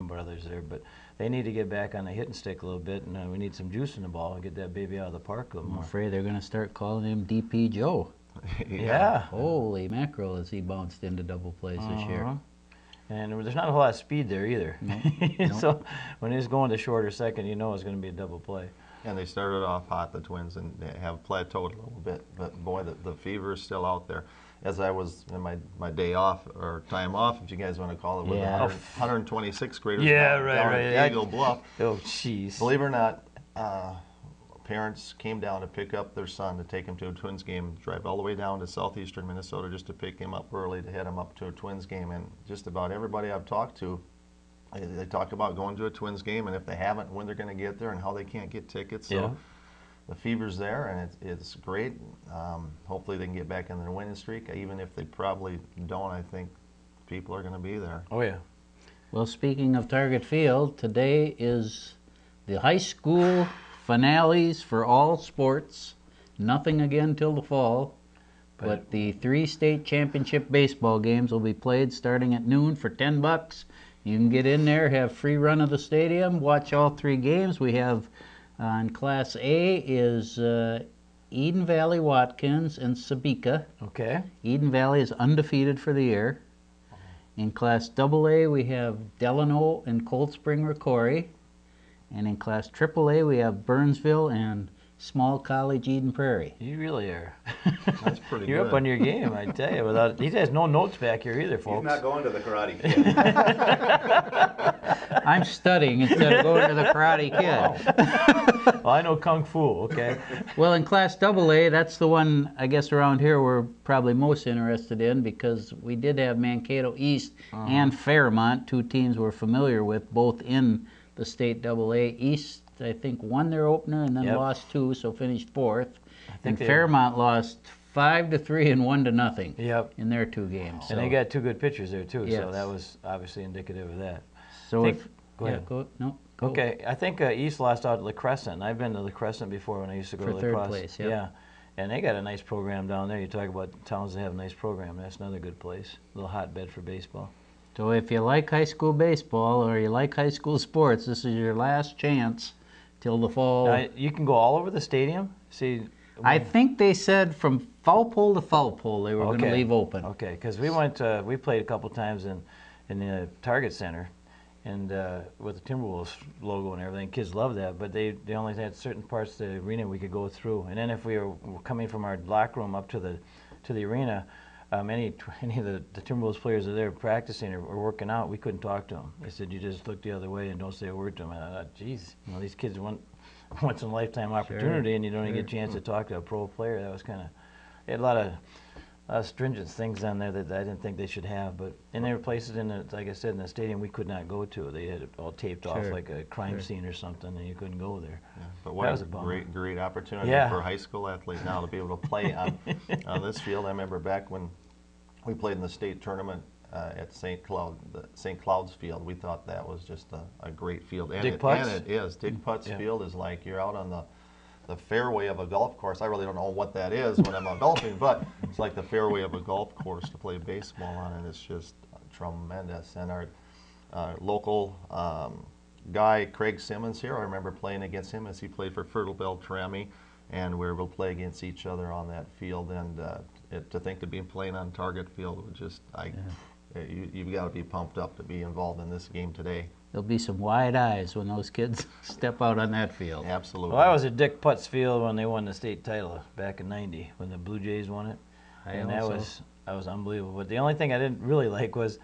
brothers there, but they need to get back on the hitting stick a little bit, and we need some juice in the ball and get that baby out of the park a little I'm more. afraid they're going to start calling him DP Joe. Yeah. Holy mackerel, as he bounced into double plays this year. And there's not a whole lot of speed there either. Nope. So when he's going to shorter second, you know it's going to be a double play. And they started off hot, the Twins, and they have plateaued a little bit. But boy, the fever is still out there. As I was in my day off, or time off, if you guys want to call it, with Yeah. 126 graders Yeah, down at Eagle Bluff. Oh, jeez. Believe it or not, parents came down to pick up their son to take him to a Twins game, drive all the way down to southeastern Minnesota just to pick him up early to head him up to a Twins game. And just about everybody I've talked to, they talk about going to a Twins game, and if they haven't, when they're going to get there and how they can't get tickets. So Yeah. the fever's there, and it's great. Hopefully they can get back in their winning streak. Even if they probably don't, I think people are going to be there. Oh, yeah. Well, speaking of Target Field, today is the high school finales for all sports. Nothing again till the fall. But the 3 state championship baseball games will be played starting at noon for $10. You can get in there, have free run of the stadium, watch all 3 games. We have in Class A is Eden Valley Watkins and Sabika. Okay. Eden Valley is undefeated for the year. In Class AA, we have Delano and Cold Spring Rocori. And in Class AAA, we have Burnsville and Small College Eden Prairie. You really are. That's pretty You're good. up on your game, I tell you. He has no notes back here either, folks. He's not going to the Karate Kid. I'm studying instead of going to the Karate Kid. Well, I know Kung Fu, okay? Well, in Class AA, that's the one, I guess, around here we're probably most interested in because we did have Mankato East and Fairmont, 2 teams we're familiar with, both in the state AA. East, I think, won their opener and then Yep. lost 2, so finished 4th. And they- Fairmont lost 5-3 and 1-0 Yep. in their 2 games. And they got 2 good pitchers there, too, so Yes. that was obviously indicative of that. So think- if go yeah, ahead. go no go. Okay, I think East lost out to La Crescent. I've been to La Crescent before when I used to go For to third lacrosse. place, yep. Yeah, and they got a nice program down there. You talk about towns that have a nice program. That's another good place. A little hotbed for baseball. So if you like high school baseball or you like high school sports, this is your last chance till the fall. You can go all over the stadium. See, I think they said from foul pole to foul pole they were going to Okay. leave open. Okay, because we played a couple times in the Target Center, and with the Timberwolves logo and everything. Kids love that, but they only had certain parts of the arena we could go through. And then if we were coming from our locker room up to the arena, any of the Timberwolves players that are there practicing or working out, we couldn't talk to them. They said you just look the other way and don't say a word to them. And I thought, geez, these kids want once in a lifetime opportunity, and you don't even get a chance to talk to a pro player. That was kind of, they had a lot of stringent things on there that I didn't think they should have. But and there were places like I said, in the stadium we could not go to. They had it all taped off like a crime scene or something, and you couldn't go there. Yeah, but what That was a a bummer. great opportunity Yeah. for a high school athlete now to be able to play on this field. I remember back when we played in the state tournament at St. Cloud's Field. We thought that was just a great field. And Dick Putz? And it is. Dick Putz Yeah. Field is like you're out on the fairway of a golf course. I really don't know what that is when I'm out golfing, but it's like the fairway of a golf course to play baseball on, and it's just tremendous. And our local guy, Craig Simmons here, I remember playing against him as he played for Fertile Bell Trami, and we were able to play against each other on that field. And to think to be playing on Target Field would just, you've got to be pumped up to be involved in this game today. There'll be some wide eyes when those kids step out on that field. Absolutely. Well, I was at Dick Putz Field when they won the state title back in '90 when the Blue Jays won it, and that was unbelievable. But the only thing I didn't really like was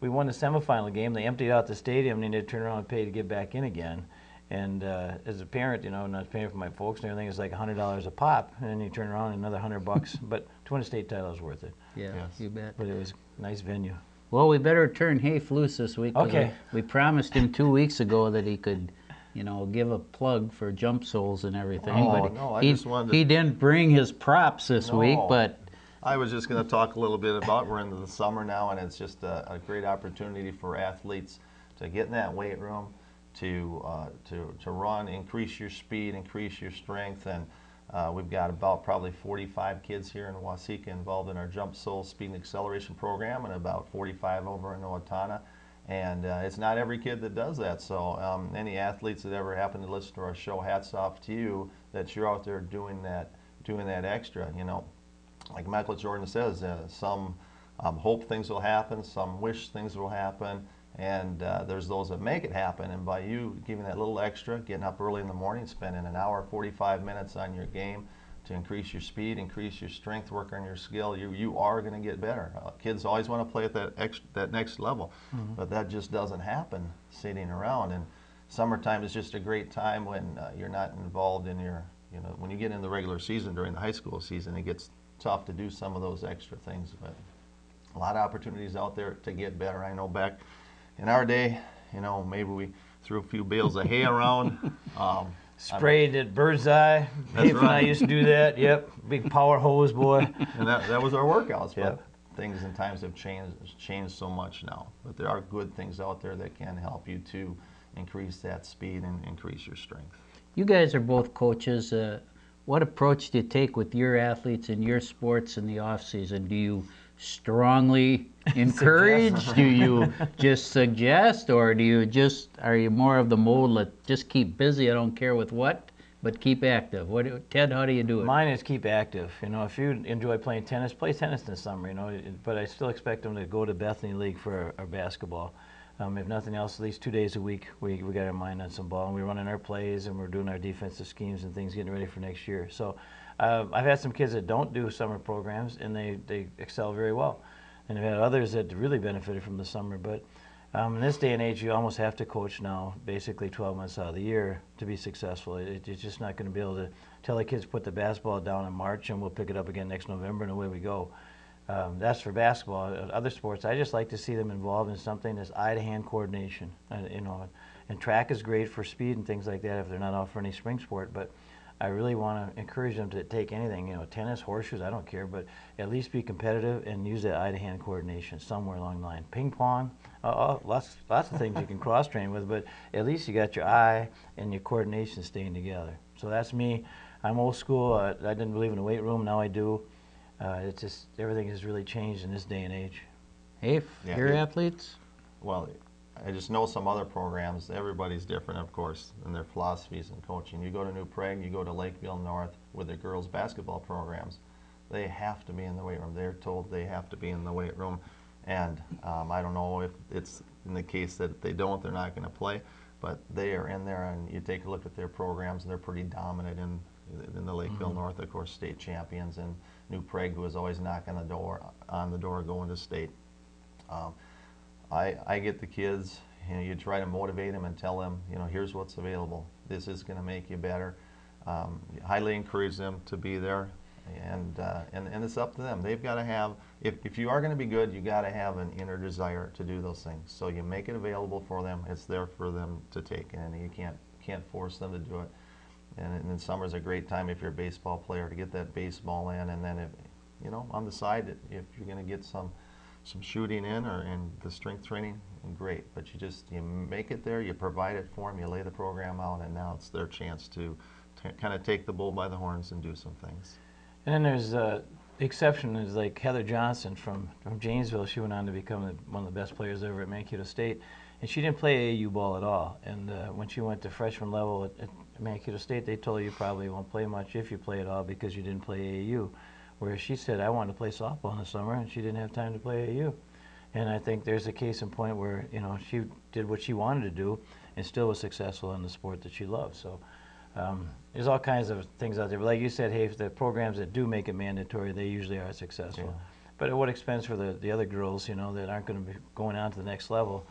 we won the semifinal game. They emptied out the stadium, and they had to turn around and pay to get back in again. And as a parent, and I was paying for my folks and everything, it's like $100 a pop, and then you turn around and another $100. But to win a state title is worth it. Yeah, Yes. you bet. But it was a nice venue. Well, we better turn Hafe loose this week. 'cause Okay. We promised him 2 weeks ago that he could, give a plug for jump soles and everything. Oh, but no, I he, just wanted to- he didn't bring his props this week, No. but I was just going to talk a little bit about we're into the summer now, and it's just a great opportunity for athletes to get in that weight room, to run, increase your speed, increase your strength, and we've got about probably 45 kids here in Waseca involved in our Jump Soul Speed and Acceleration program, and about 45 over in Owatonna. And it's not every kid that does that. So any athletes that ever happen to listen to our show, hats off to you that you're out there doing that extra. You know, like Michael Jordan says, some hope things will happen, some wish things will happen, and there's those that make it happen. And by you giving that little extra, getting up early in the morning, spending an hour, 45 minutes on your game to increase your speed, increase your strength, work on your skill, you are going to get better. Kids always want to play at that next level, but that just doesn't happen sitting around. And summertime is just a great time when you're not involved in your, you know, when you get in the regular season during the high school season, it gets tough to do some of those extra things. But a lot of opportunities out there to get better. I know back in our day, you know, maybe we threw a few bales of hay around. Sprayed at bird's eye. Dave and I used to do that. Yep, big power hose boy. And that was our workouts. Yep. But things and times have changed so much now. But there are good things out there that can help you to increase that speed and increase your strength. You guys are both coaches. What approach do you take with your athletes in your sports in the off season? Do you strongly encourage? Do you just suggest, or do you just, are you more of the mold that just keep busy? I don't care with what, but keep active. Ted, how do you do it? Mine is keep active. You know, if you enjoy playing tennis, play tennis in the summer. You know, but I still expect them to go to Bethany League for our basketball. If nothing else, at least 2 days a week, we got our mind on some ball, and we're running our plays, and we're doing our defensive schemes and things, getting ready for next year. So I've had some kids that don't do summer programs, and they excel very well. And I've had others that really benefited from the summer. But in this day and age, you almost have to coach now, basically 12 months out of the year, to be successful. It's just not going to be able to tell the kids put the basketball down in March, and we'll pick it up again next November, and away we go. That's for basketball. Other sports, I just like to see them involved in something that's eye-to-hand coordination. You know, and track is great for speed and things like that if they're not out for any spring sport. But I really want to encourage them to take anything. You know, tennis, horseshoes, I don't care, but at least be competitive and use that eye-to-hand coordination somewhere along the line. Ping pong, lots of things you can cross-train with, but at least you got your eye and your coordination staying together. So that's me. I'm old school. I didn't believe in the weight room. Now I do. It's just, everything has really changed in this day and age. Hey, Yeah, your athletes? Well, I just know some other programs. Everybody's different, of course, in their philosophies and coaching. You go to New Prague, you go to Lakeville North with the girls' basketball programs. They have to be in the weight room. They're told they have to be in the weight room. And I don't know if it's in the case that they don't, they're not going to play. But they are in there, and you take a look at their programs, and they're pretty dominant in the Lakeville North, of course, state champions, and New Prague, who is always knocking on the door going to state. I get the kids, you know, you try to motivate them and tell them, you know, here's what's available. This is going to make you better. Highly encourage them to be there, and it's up to them. They've got to have, if you are going to be good, you got to have an inner desire to do those things. So you make it available for them. It's there for them to take, and you can't force them to do it. And then summer's a great time if you're a baseball player to get that baseball in, and then if, you know, on the side, if you're going to get some shooting in or in the strength training, great. But you make it there, you provide it for them, you lay the program out, and now it's their chance to kind of take the bull by the horns and do some things. And then there's the exception is like Heather Johnson from Janesville. She went on to become one of the best players ever at Mankato State. And she didn't play AAU ball at all. And when she went to freshman level at Mankato State, they told her you probably won't play much if you play at all because you didn't play AAU. Whereas she said, I wanted to play softball in the summer, and she didn't have time to play AAU. And I think there's a case in point where, you know, she did what she wanted to do and still was successful in the sport that she loved. So there's all kinds of things out there. But like you said, hey, if the programs that do make it mandatory, they usually are successful. Yeah. But at what expense for the other girls, you know, that aren't going to be going on to the next level?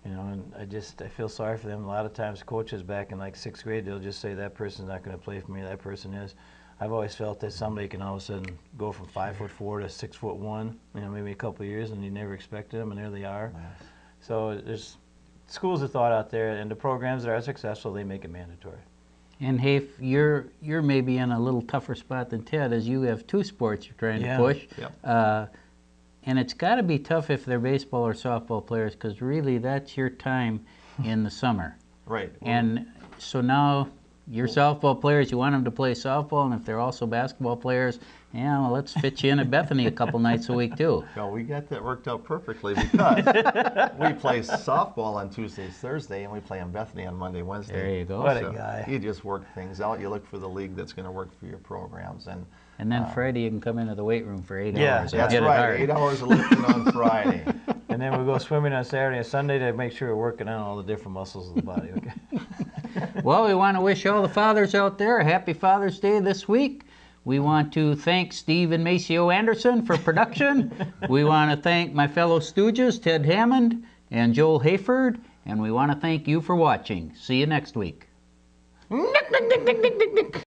You know, and I feel sorry for them. A lot of times coaches back in like 6th grade, they'll just say that person's not going to play for me, that person is. I've always felt that somebody can all of a sudden go from 5'4" to 6'1", you know, maybe a couple of years, and you never expected them, and there they are. Nice. So there's schools of thought out there, and the programs that are successful, they make it mandatory. And Hafe, you're maybe in a little tougher spot than Ted, as you have 2 sports you're trying to push. Yep. And it's got to be tough if they're baseball or softball players, because really that's your time in the summer. Right. And so now your softball players, you want them to play softball, and if they're also basketball players, yeah, well, let's fit you in at Bethany a couple nights a week too. No, we got that worked out perfectly because we play softball on Tuesdays, Thursday, and we play in Bethany on Monday, Wednesday. There you go. What a So guy. you just work things out. You look for the league that's going to work for your programs, and And then Friday you can come into the weight room for 8 Yeah, hours. and that's get it right. hard. 8 hours of lifting on Friday. And then we go swimming on Saturday and Sunday to make sure we're working on all the different muscles of the body. Okay. Well, we want to wish all the fathers out there a happy Father's Day this week. We want to thank Steve and Maceo Anderson for production. We want to thank my fellow Stooges, Ted Hammond and Joel Hayford. And we want to thank you for watching. See you next week.